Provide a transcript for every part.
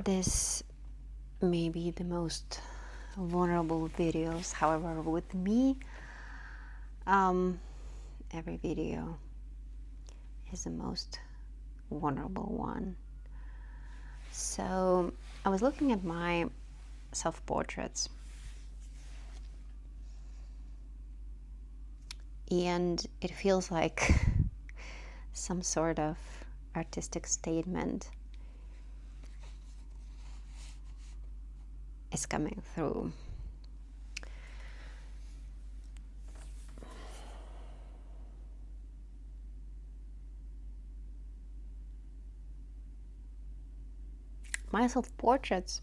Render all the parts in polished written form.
This may be the most vulnerable videos. However, with me, every video is the most vulnerable one. So I was looking at my self-portraits, and it feels like some sort of artistic statement is coming through. My self-portraits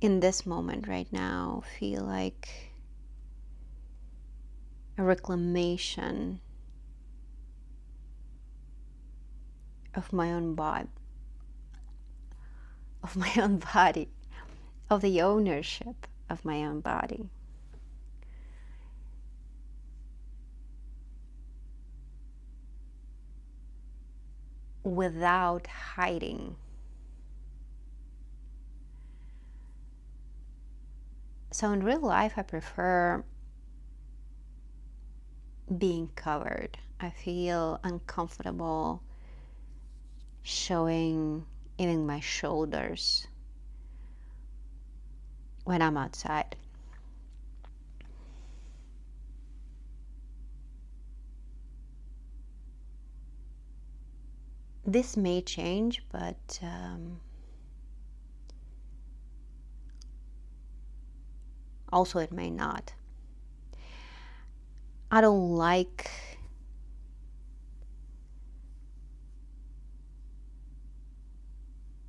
in this moment right now feel like a reclamation of my own body, of the ownership of my own body. Without hiding. So in real life, I prefer being covered. I feel uncomfortable showing even my shoulders when I'm outside. This may change, but also it may not. I don't like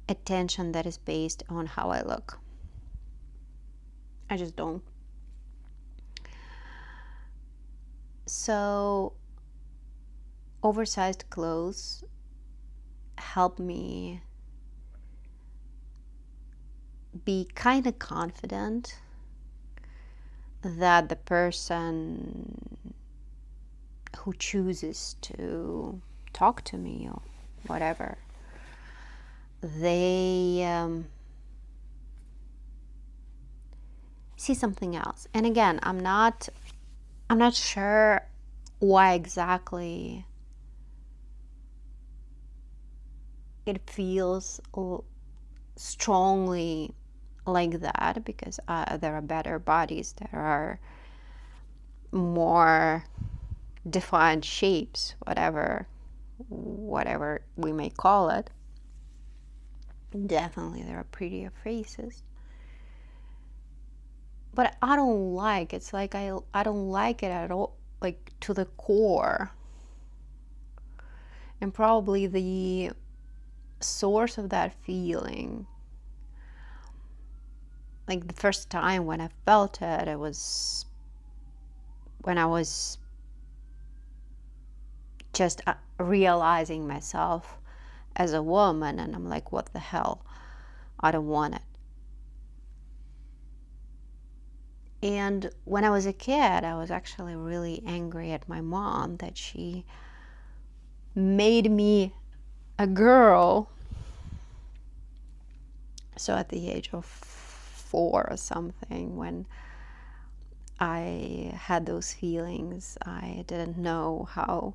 attention that is based on how I look. I just don't. So oversized clothes help me be kind of confident that the person who chooses to talk to me or whatever, they see something else. And again, I'm not sure why exactly it feels strongly like that, because there are better bodies, there are more defined shapes, whatever we may call it. Definitely there are prettier faces, but I don't like, it's like I don't like it at all, like to the core. And probably the source of that feeling, like the first time when I felt it, it was when I was just realizing myself as a woman, and I'm like, what the hell, I don't want it. And when I was a kid, I was actually really angry at my mom that she made me a girl. So at the age of 4 or something, when I had those feelings, I didn't know how,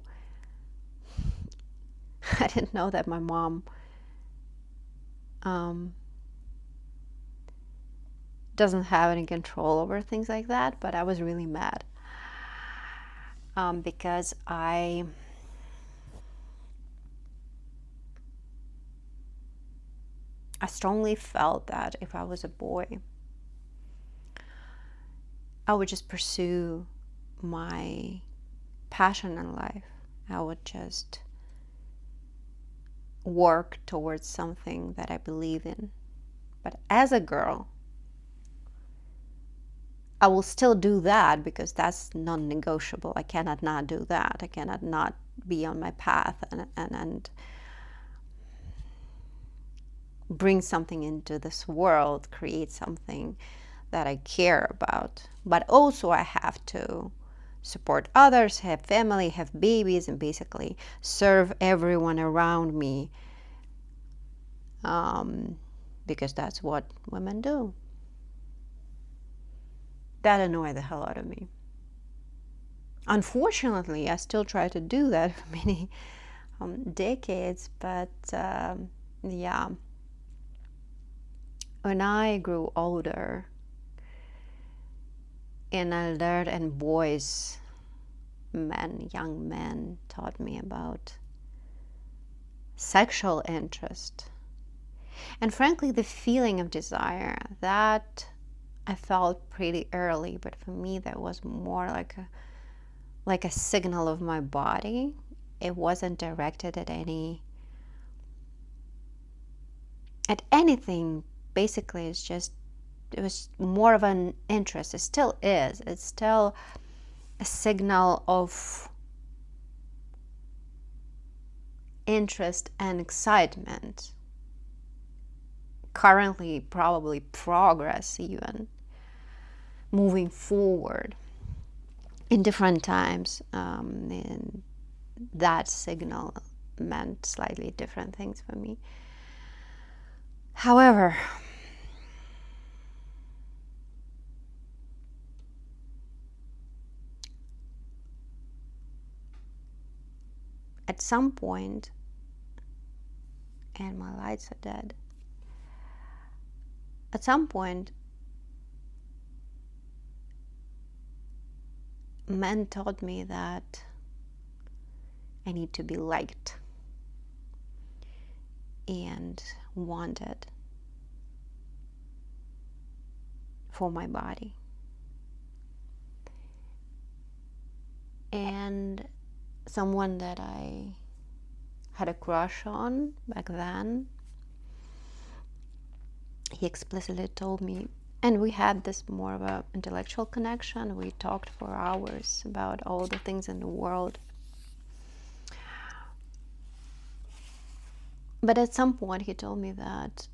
I didn't know that my mom doesn't have any control over things like that, but I was really mad because I strongly felt that if I was a boy, I would just pursue my passion in life. I would just work towards something that I believe in. But as a girl, I will still do that because that's non-negotiable. I cannot not do that. I cannot not be on my path and bring something into this world, create something that I care about. But also I have to support others, have family, have babies, and basically serve everyone around me, because that's what women do. That annoyed the hell out of me. Unfortunately, I still try to do that for many decades, but yeah. When I grew older and I learned, and boys, men, young men taught me about sexual interest, and frankly the feeling of desire, that I felt pretty early, but for me that was more like a signal of my body. It wasn't directed at anything. Basically it was more of an interest. It still is. It's still a signal of interest and excitement. Currently, probably progress, even moving forward. In different times, and that signal meant slightly different things for me. However, at some point, and my lights are dead, at some point, men taught me that I need to be liked and wanted for my body. And someone that I had a crush on back then, he explicitly told me, and we had this more of an intellectual connection. We talked for hours about all the things in the world. But at some point he told me that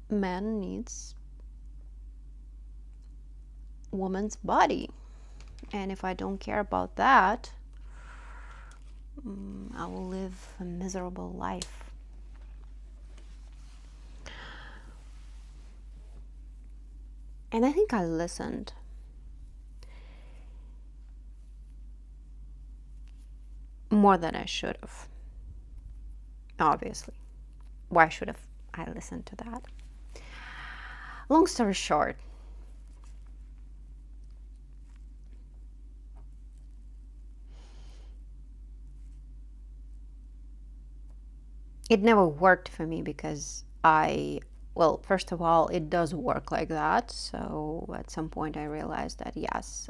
man needs woman's body. And if I don't care about that, I will live a miserable life. And I think I listened. More than I should have. Obviously. Why should have I listened to that? Long story short, it never worked for me because well, first of all, it does work like that. So at some point I realized that yes,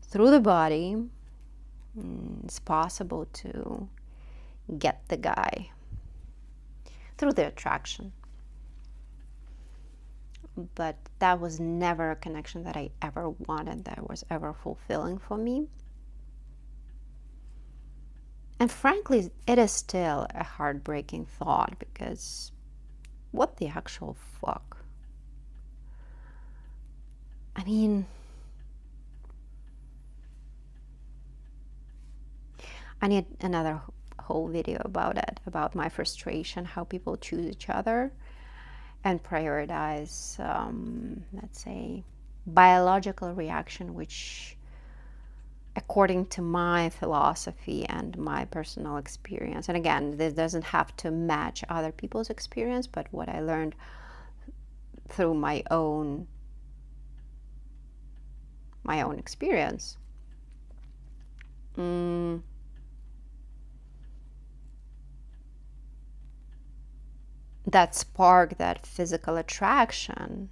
through the body, it's possible to get the guy through the attraction. But that was never a connection that I ever wanted, that was ever fulfilling for me. And frankly, it is still a heartbreaking thought, because what the actual fuck? I mean, I need another whole video about it, about my frustration, how people choose each other and prioritize, let's say, biological reaction, which, according to my philosophy and my personal experience, and again, this doesn't have to match other people's experience, but what I learned through my own experience, that spark, that physical attraction,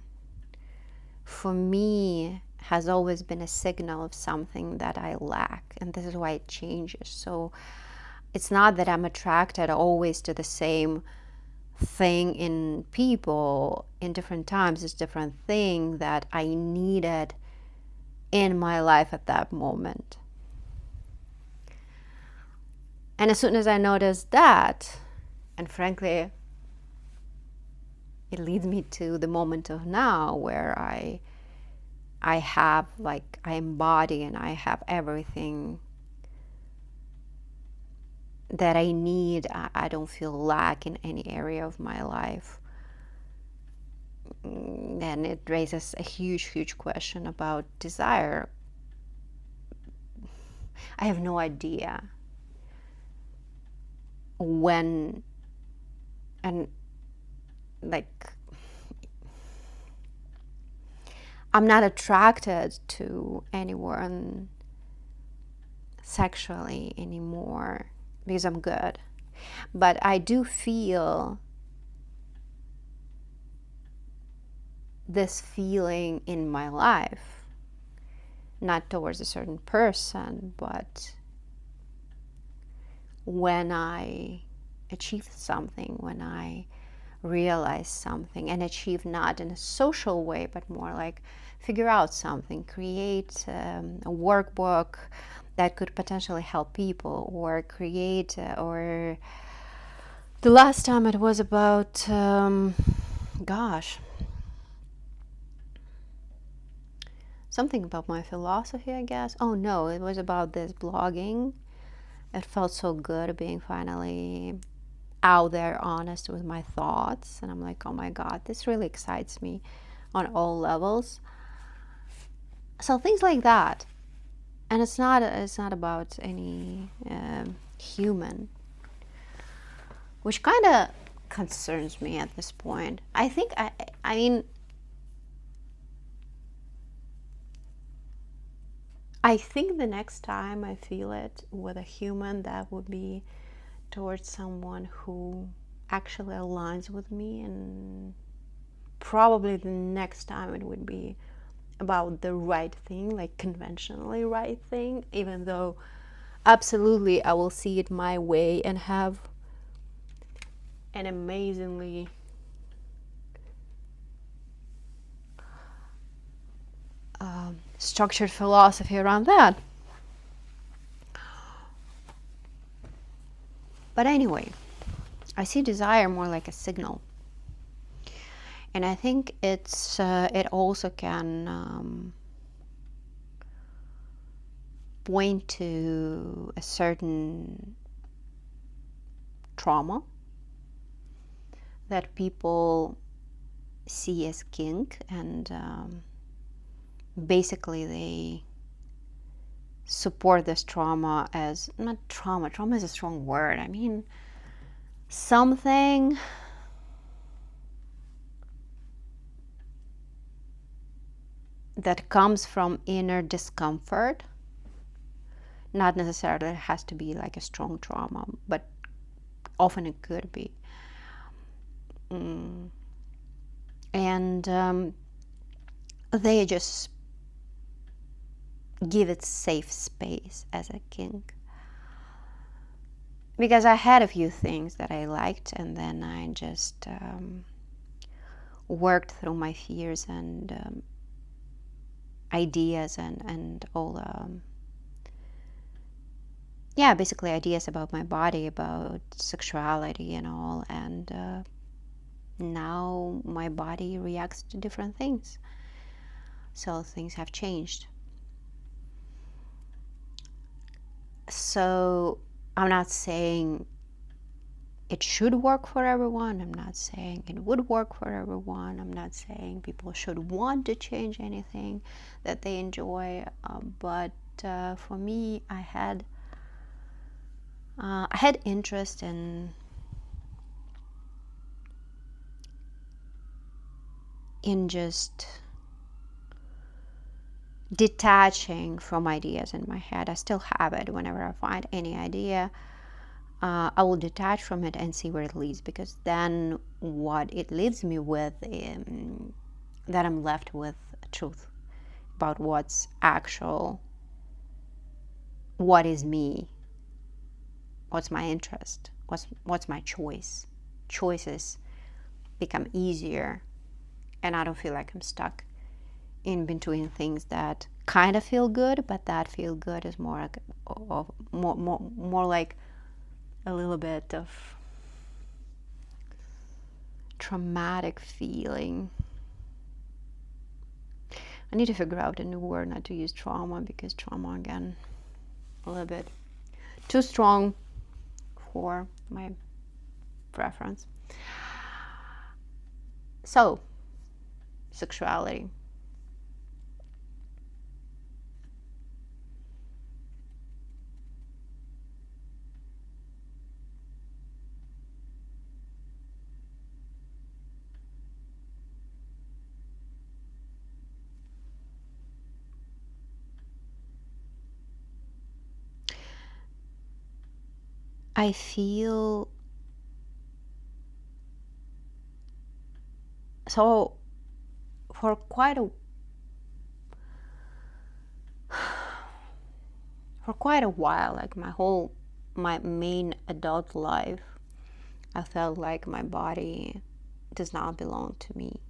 for me has always been a signal of something that I lack, and this is why it changes. So it's not that I'm attracted always to the same thing in people in different times. It's a different thing that I needed in my life at that moment. And as soon as I noticed that, and frankly, it leads me to the moment of now, where I I have, like, I embody and I have everything that I need. I don't feel lack in any area of my life. And it raises a huge, huge question about desire. I have no idea when, and like, I'm not attracted to anyone sexually anymore because I'm good. But I do feel this feeling in my life, not towards a certain person, but when I achieve something, when I realize something, and achieve not in a social way, but more like figure out something, create a workbook that could potentially help people, or create, or the last time it was about, gosh, something about my philosophy, I guess. Oh no, it was about this blogging. It felt so good being finally out there, honest with my thoughts, and I'm like, oh my god, this really excites me on all levels. So things like that. And it's not about any human, which kind of concerns me at this point. I think I mean, I think the next time I feel it with a human, that would be towards someone who actually aligns with me, and probably the next time it would be about the right thing, like conventionally right thing, even though absolutely I will see it my way and have an amazingly structured philosophy around that. But anyway, I see desire more like a signal, and I think it also can point to a certain trauma that people see as kink, and basically they support this trauma as, not trauma is a strong word, I mean something that comes from inner discomfort. Not necessarily it has to be like a strong trauma, but often it could be. And they just give it safe space as a kink. Because I had a few things that I liked, and then I just worked through my fears and ideas and all basically ideas about my body, about sexuality and all, and now my body reacts to different things. So things have changed. So I'm not saying it should work for everyone. I'm not saying it would work for everyone. I'm not saying people should want to change anything that they enjoy. But for me, I had interest in just detaching from ideas in my head. I still have it. Whenever I find any idea, I will detach from it and see where it leads, because then what it leaves me with, that I'm left with truth about what's actual, what is me, what's my interest, what's my choice. Choices become easier, and I don't feel like I'm stuck in between things that kind of feel good, but that feel good is more like more like a little bit of traumatic feeling. I need to figure out a new word not to use trauma, because trauma, again, a little bit too strong for my preference. So, sexuality. I feel so for quite a while, like my main adult life, I felt like my body does not belong to me.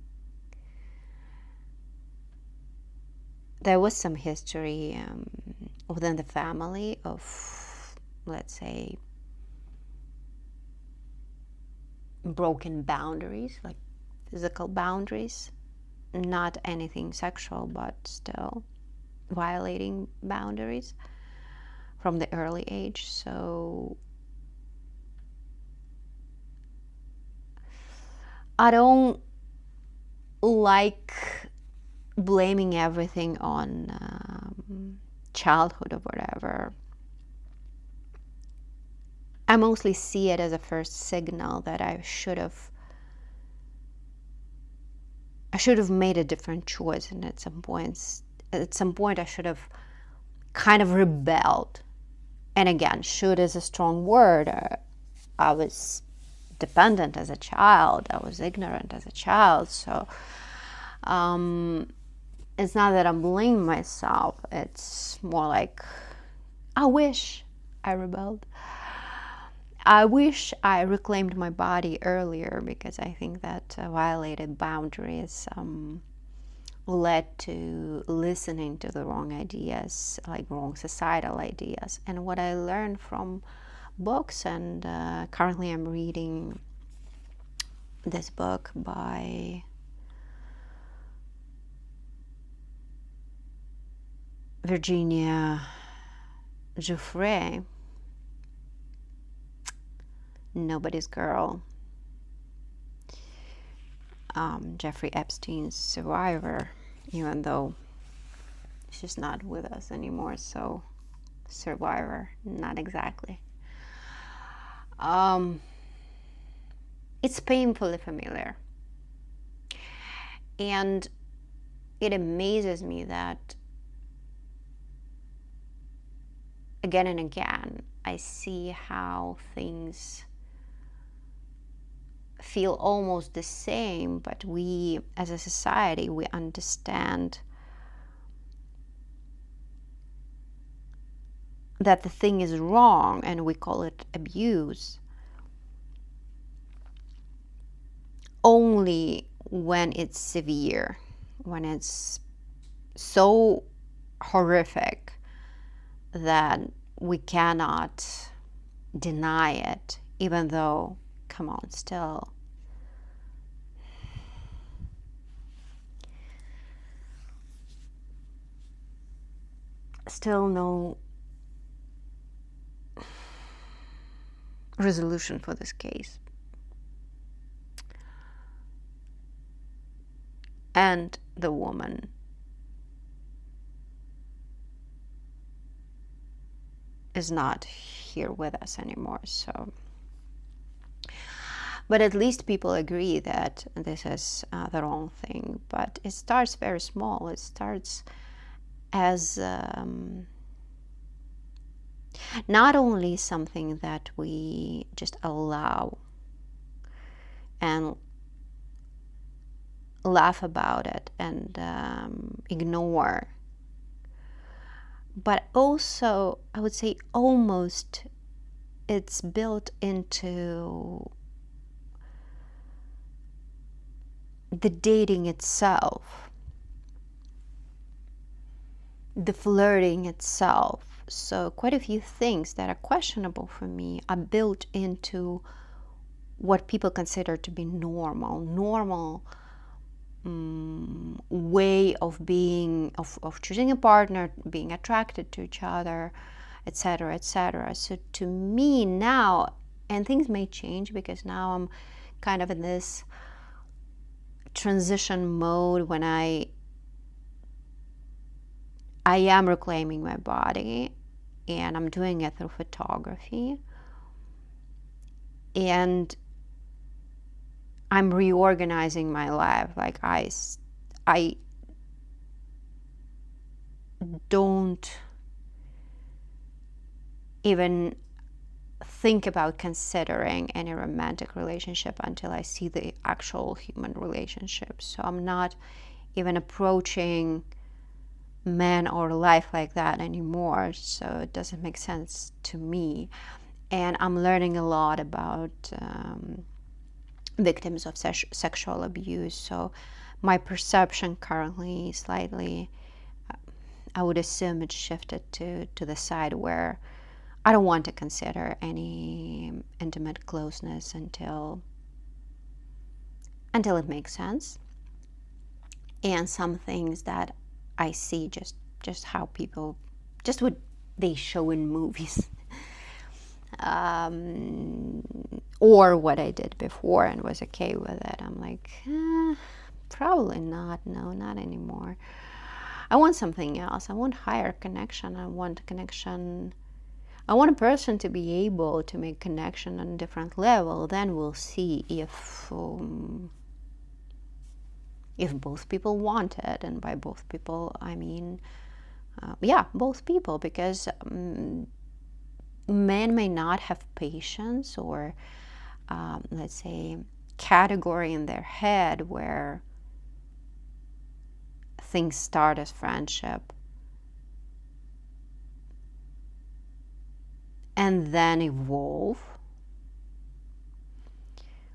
There was some history within the family of, let's say, broken boundaries, like physical boundaries, not anything sexual, but still violating boundaries from the early age. So I don't like blaming everything on childhood or whatever. I mostly see it as a first signal that I should have made a different choice, and at some point I should have kind of rebelled. And again, should is a strong word. I was dependent as a child. I was ignorant as a child. So it's not that I'm blaming myself. It's more like, I wish I rebelled. I wish I reclaimed my body earlier, because I think that violated boundaries led to listening to the wrong ideas, like wrong societal ideas. And what I learned from books, and currently I'm reading this book by Virginia Giuffre, Nobody's Girl, Jeffrey Epstein's survivor, even though she's not with us anymore, so survivor, not exactly. It's painfully familiar. And it amazes me that again and again, I see how things feel almost the same, but we, as a society, we understand that the thing is wrong, and we call it abuse only when it's severe, when it's so horrific that we cannot deny it, even though, come on, still no resolution for this case. And the woman is not here with us anymore. So, but at least people agree that this is the wrong thing. But it starts very small. It starts as not only something that we just allow and laugh about it and ignore, but also, I would say, almost it's built into the dating itself, the flirting itself. So quite a few things that are questionable for me are built into what people consider to be normal. Normal way of being, of choosing a partner, being attracted to each other, etc., etc. So to me now, and things may change because now I'm kind of in this transition mode when I am reclaiming my body, and I'm doing it through photography, and I'm reorganizing my life. Like I don't even think about considering any romantic relationship until I see the actual human relationship. So I'm not even approaching man or life like that anymore. So it doesn't make sense to me. And I'm learning a lot about victims of sexual abuse. So my perception currently slightly, I would assume it's shifted to the side where I don't want to consider any intimate closeness until it makes sense. And some things that I see just how people, just what they show in movies, or what I did before and was okay with it. I'm like, probably not. No, not anymore. I want something else. I want higher connection. I want a person to be able to make connection on a different level. Then we'll see if both people want it. And by both people, I mean, both people, because men may not have patience or, let's say, category in their head where things start as friendship and then evolve.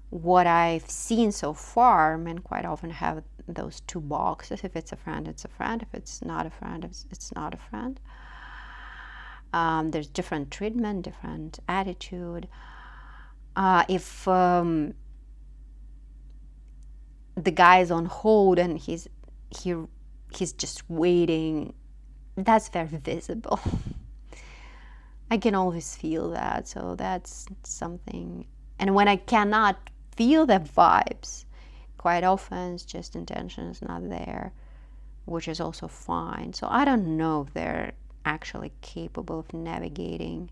What I've seen so far, men quite often have those two boxes. If it's a friend, it's a friend. If it's not a friend, it's not a friend. There's different treatment, different attitude. If the guy is on hold and he's just waiting, that's very visible. I can always feel that, so that's something. And when I cannot feel the vibes, quite often it's just intention is not there, which is also fine. So I don't know if they're actually capable of navigating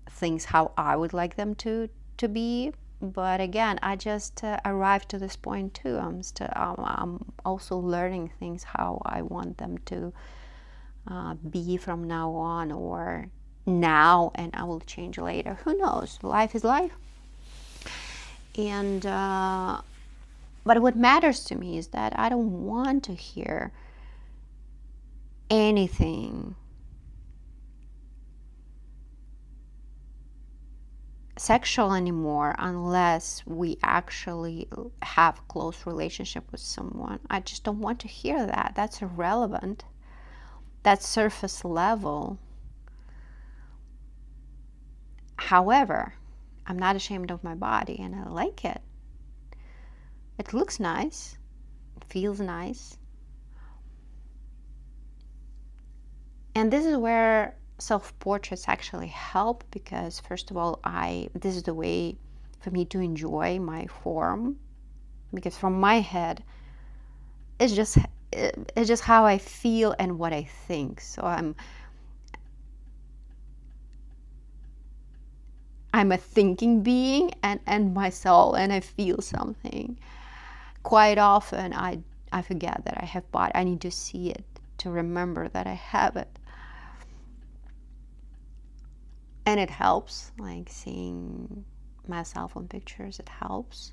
things how I would like them to be. But again, I just arrived to this point too. I'm also learning things how I want them to be from now on, or now, and I will change later. Who knows? Life is life. And but what matters to me is that I don't want to hear anything sexual anymore unless we actually have close relationship with someone. I just don't want to hear that. That's irrelevant. That's surface level. However, I'm not ashamed of my body and I like it. It looks nice. It feels nice. And this is where self-portraits actually help, because first of all, this is the way for me to enjoy my form, because from my head it's just how I feel and what I think. So I'm a thinking being and my soul, and I feel something. Quite often I forget that I have body. I need to see it to remember that I have it. And it helps, like seeing myself on pictures, it helps.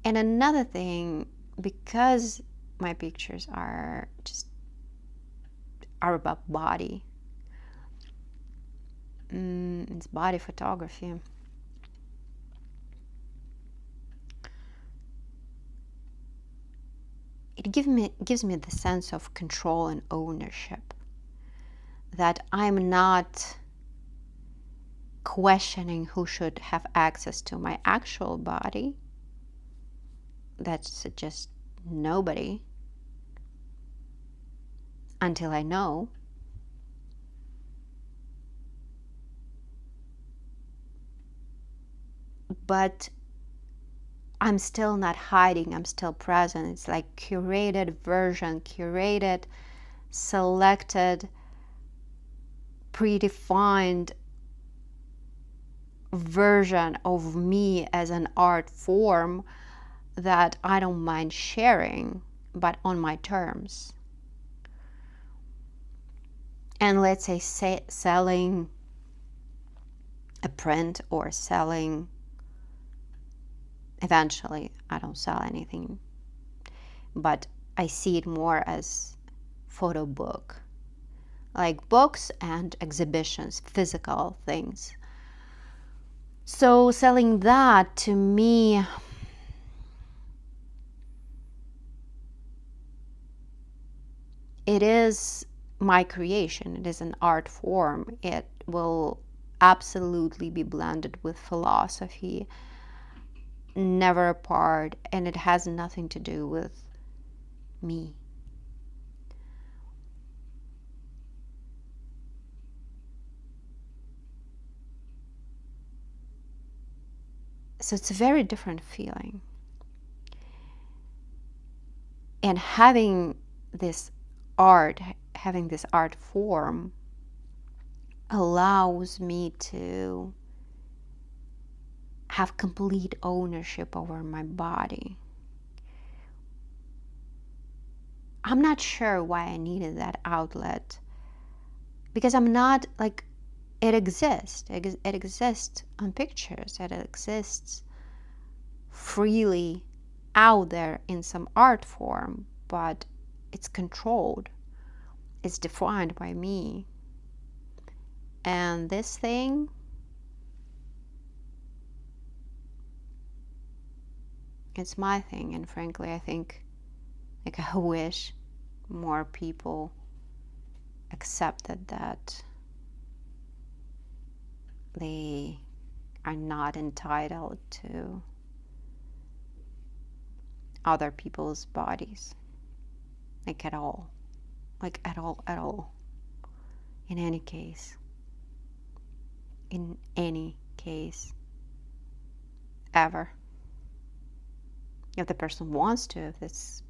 And another thing, because my pictures are about body, it's body photography. It gives me the sense of control and ownership, that I'm not questioning who should have access to my actual body, that's just nobody until I know. But I'm still not hiding, I'm still present. It's like curated version, curated, selected, predefined version of me as an art form that I don't mind sharing, but on my terms. And let's say selling a print or selling, eventually I don't sell anything, but I see it more as photo book, like books and exhibitions, physical things. So selling that, to me, it is my creation. It is an art form. It will absolutely be blended with philosophy, never apart, and it has nothing to do with me. So it's a very different feeling. And having this having this art form allows me to have complete ownership over my body. I'm not sure why I needed that outlet, because I'm not like, it exists. It exists on pictures. It exists freely out there in some art form, but it's controlled. It's defined by me. And this thing, it's my thing. And frankly, I think, like, I wish more people accepted that they are not entitled to other people's bodies, like at all, at all, in any case, ever. If the person wants to, if it's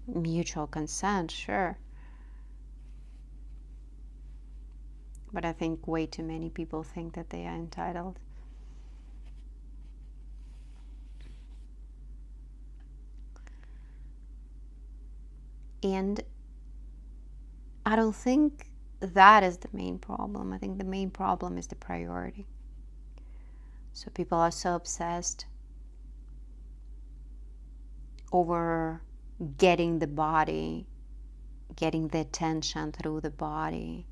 mutual consent, sure. But I think way too many people think that they are entitled. And I don't think that is the main problem. I think the main problem is the priority. So people are so obsessed over getting the body, getting the attention through the body,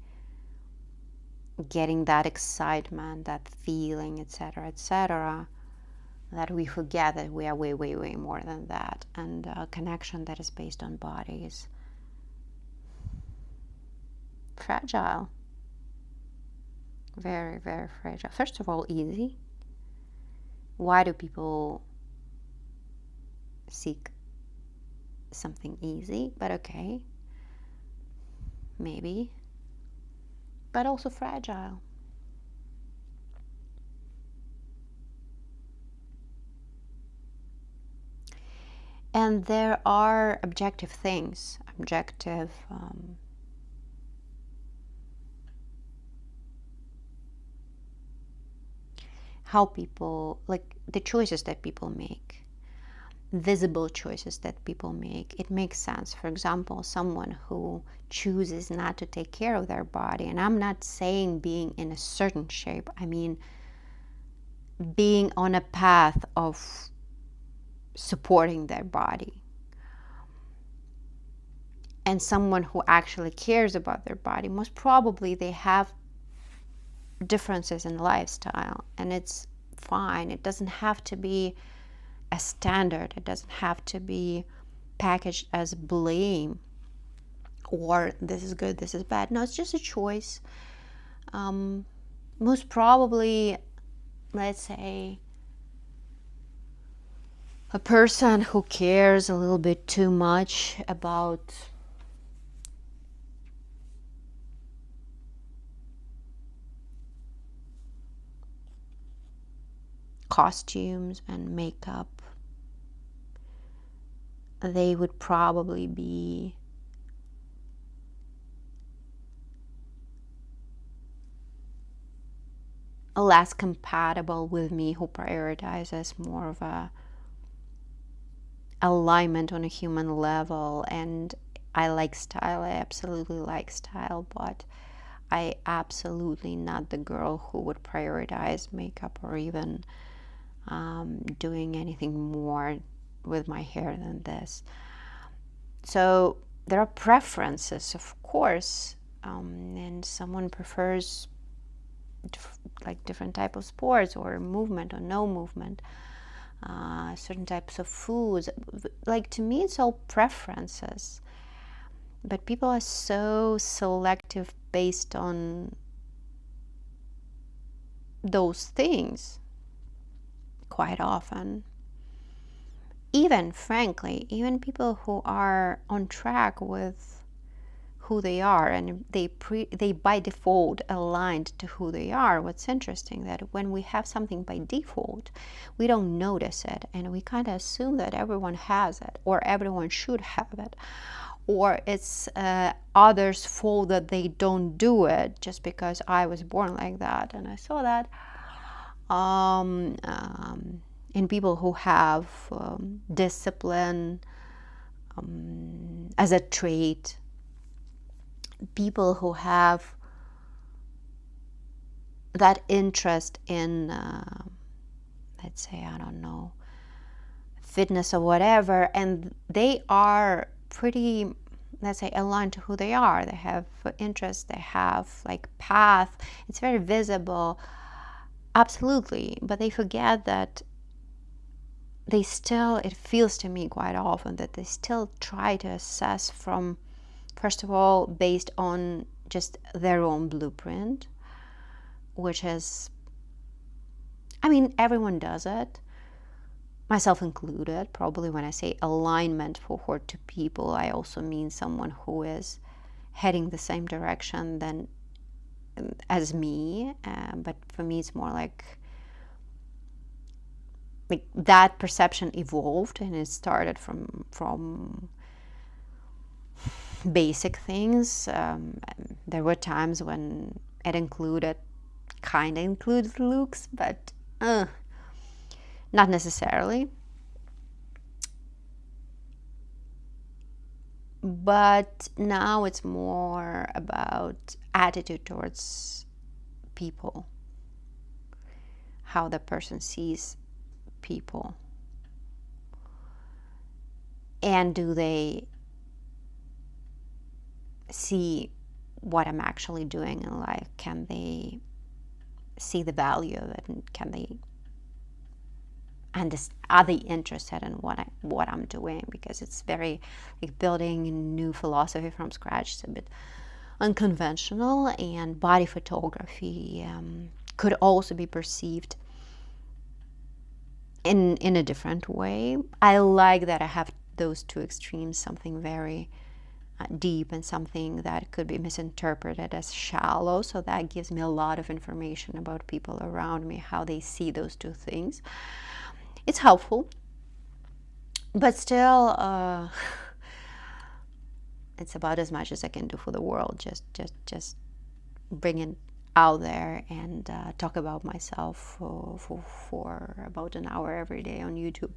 getting that excitement, that feeling, etc., that we forget that we are way, way, way more than that. And a connection that is based on body is fragile. Very, very fragile. First of all, easy. Why do people seek something easy? But okay, maybe. But also fragile. And there are objective things, how people, like the choices that people make, visible choices that people make. It makes sense. For example, someone who chooses not to take care of their body, and I'm not saying being in a certain shape, I mean being on a path of supporting their body, and someone who actually cares about their body, most probably they have differences in lifestyle, and it's fine. It doesn't have to be a standard. It doesn't have to be packaged as blame or this is good, this is bad. No, it's just a choice. Most probably, let's say, a person who cares a little bit too much about costumes and makeup, they would probably be less compatible with me, who prioritizes more of a alignment on a human level. And I like style, I absolutely like style, but I absolutely not the girl who would prioritize makeup or even doing anything more with my hair than this. So there are preferences, of course, and someone prefers like different type of sports or movement or no movement, certain types of foods. Like, to me, it's all preferences. But people are so selective based on those things quite often. Even, frankly, even people who are on track with who they are and they by default aligned to who they are. What's interesting that when we have something by default, we don't notice it, and we kind of assume that everyone has it or everyone should have it, or it's others' fault that they don't do it just because I was born like that. And I saw that in people who have discipline as a trait, people who have that interest in, let's say, I don't know, fitness or whatever, and they are pretty, let's say, aligned to who they are. They have interest, they have like path, it's very visible, absolutely. But they forget that they still, it feels to me quite often that they still try to assess from, first of all, based on just their own blueprint, which is, I mean, everyone does it, myself included. Probably when I say alignment for two people, I also mean someone who is heading the same direction than as me. But for me, it's more like that perception evolved, and it started from basic things. There were times when it kind of included looks, but not necessarily. But now it's more about attitude towards people, how the person sees people, and do they see what I'm actually doing in life? Can they see the value of it, and can they are they interested in what I'm doing? Because it's very like building a new philosophy from scratch. It's a bit unconventional, and body photography could also be perceived in a different way. I like that I have those two extremes, something very deep and something that could be misinterpreted as shallow. So that gives me a lot of information about people around me, how they see those two things. It's helpful, but still, it's about as much as I can do for the world. Just bring it out there and talk about myself for about an hour every day on YouTube.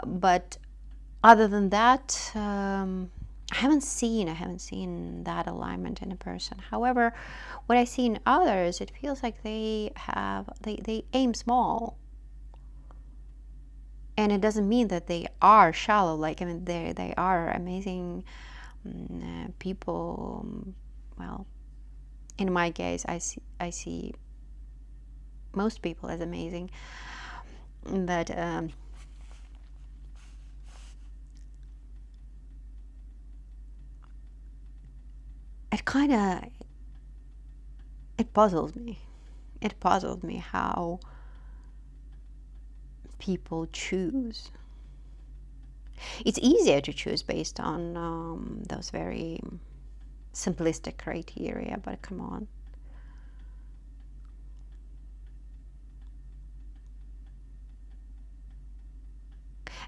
But other than that, I haven't seen that alignment in a person. However, what I see in others, it feels like they aim small. And it doesn't mean that they are shallow. Like, I mean, they are amazing people. Well, in my case, I see most people as amazing. But it puzzles me. It puzzled me how people choose. It's easier to choose based on those very simplistic criteria, but come on.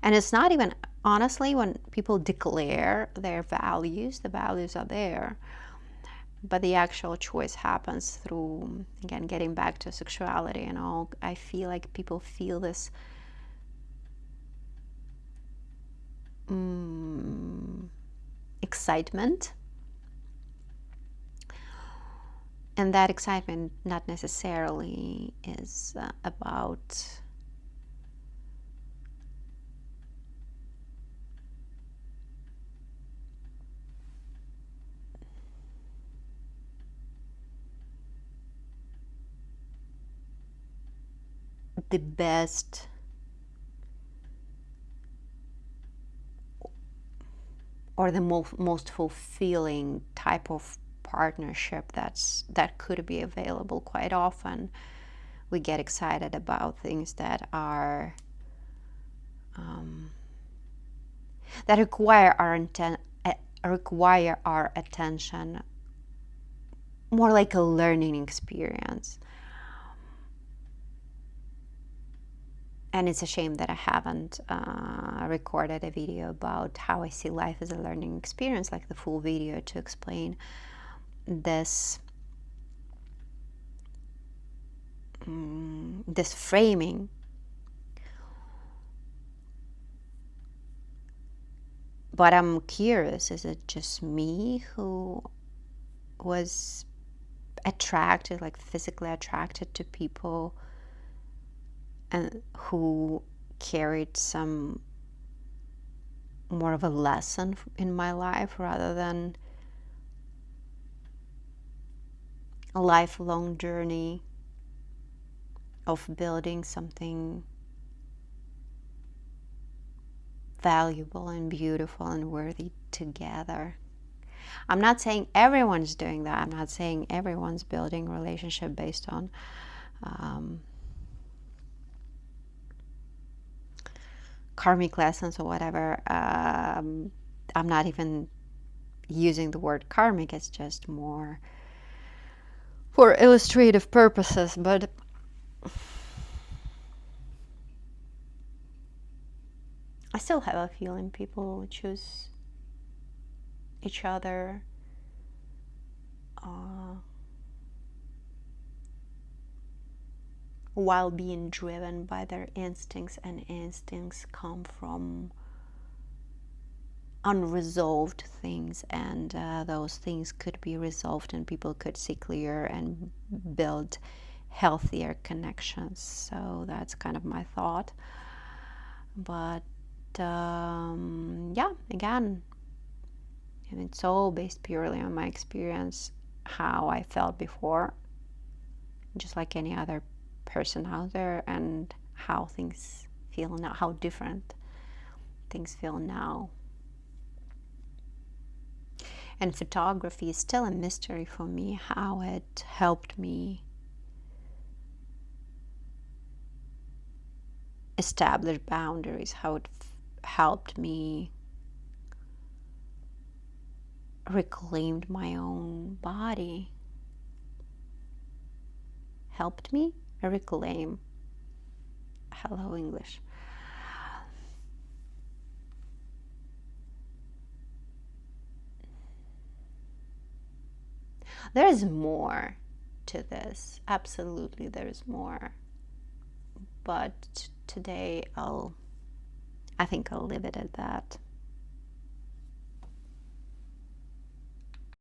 And it's not even, honestly, when people declare their values, the values are there, but the actual choice happens through, again, getting back to sexuality and all. I feel like people feel this excitement, and that excitement not necessarily is about the best or the most fulfilling type of partnership that could be available. Quite often we get excited about things that are that require our attention, more like a learning experience. And it's a shame that I haven't recorded a video about how I see life as a learning experience, like the full video to explain this framing. But I'm curious, is it just me who was attracted, like physically attracted to people and who carried some more of a lesson in my life rather than a lifelong journey of building something valuable and beautiful and worthy together? I'm not saying everyone's doing that. I'm not saying everyone's building a relationship based on karmic lessons or whatever. I'm not even using the word karmic. It's just more for illustrative purposes. But I still have a feeling people choose each other while being driven by their instincts, and instincts come from unresolved things, and those things could be resolved and people could see clear and build healthier connections. So that's kind of my thought. But yeah, again, and it's all based purely on my experience, how I felt before, just like any other person out there, and how things feel now, how different things feel now. And photography is still a mystery for me, how it helped me establish boundaries, how it helped me reclaim my own body. Helped me reclaim. Hello, English. There is more to this. Absolutely, there is more. But today I think I'll leave it at that.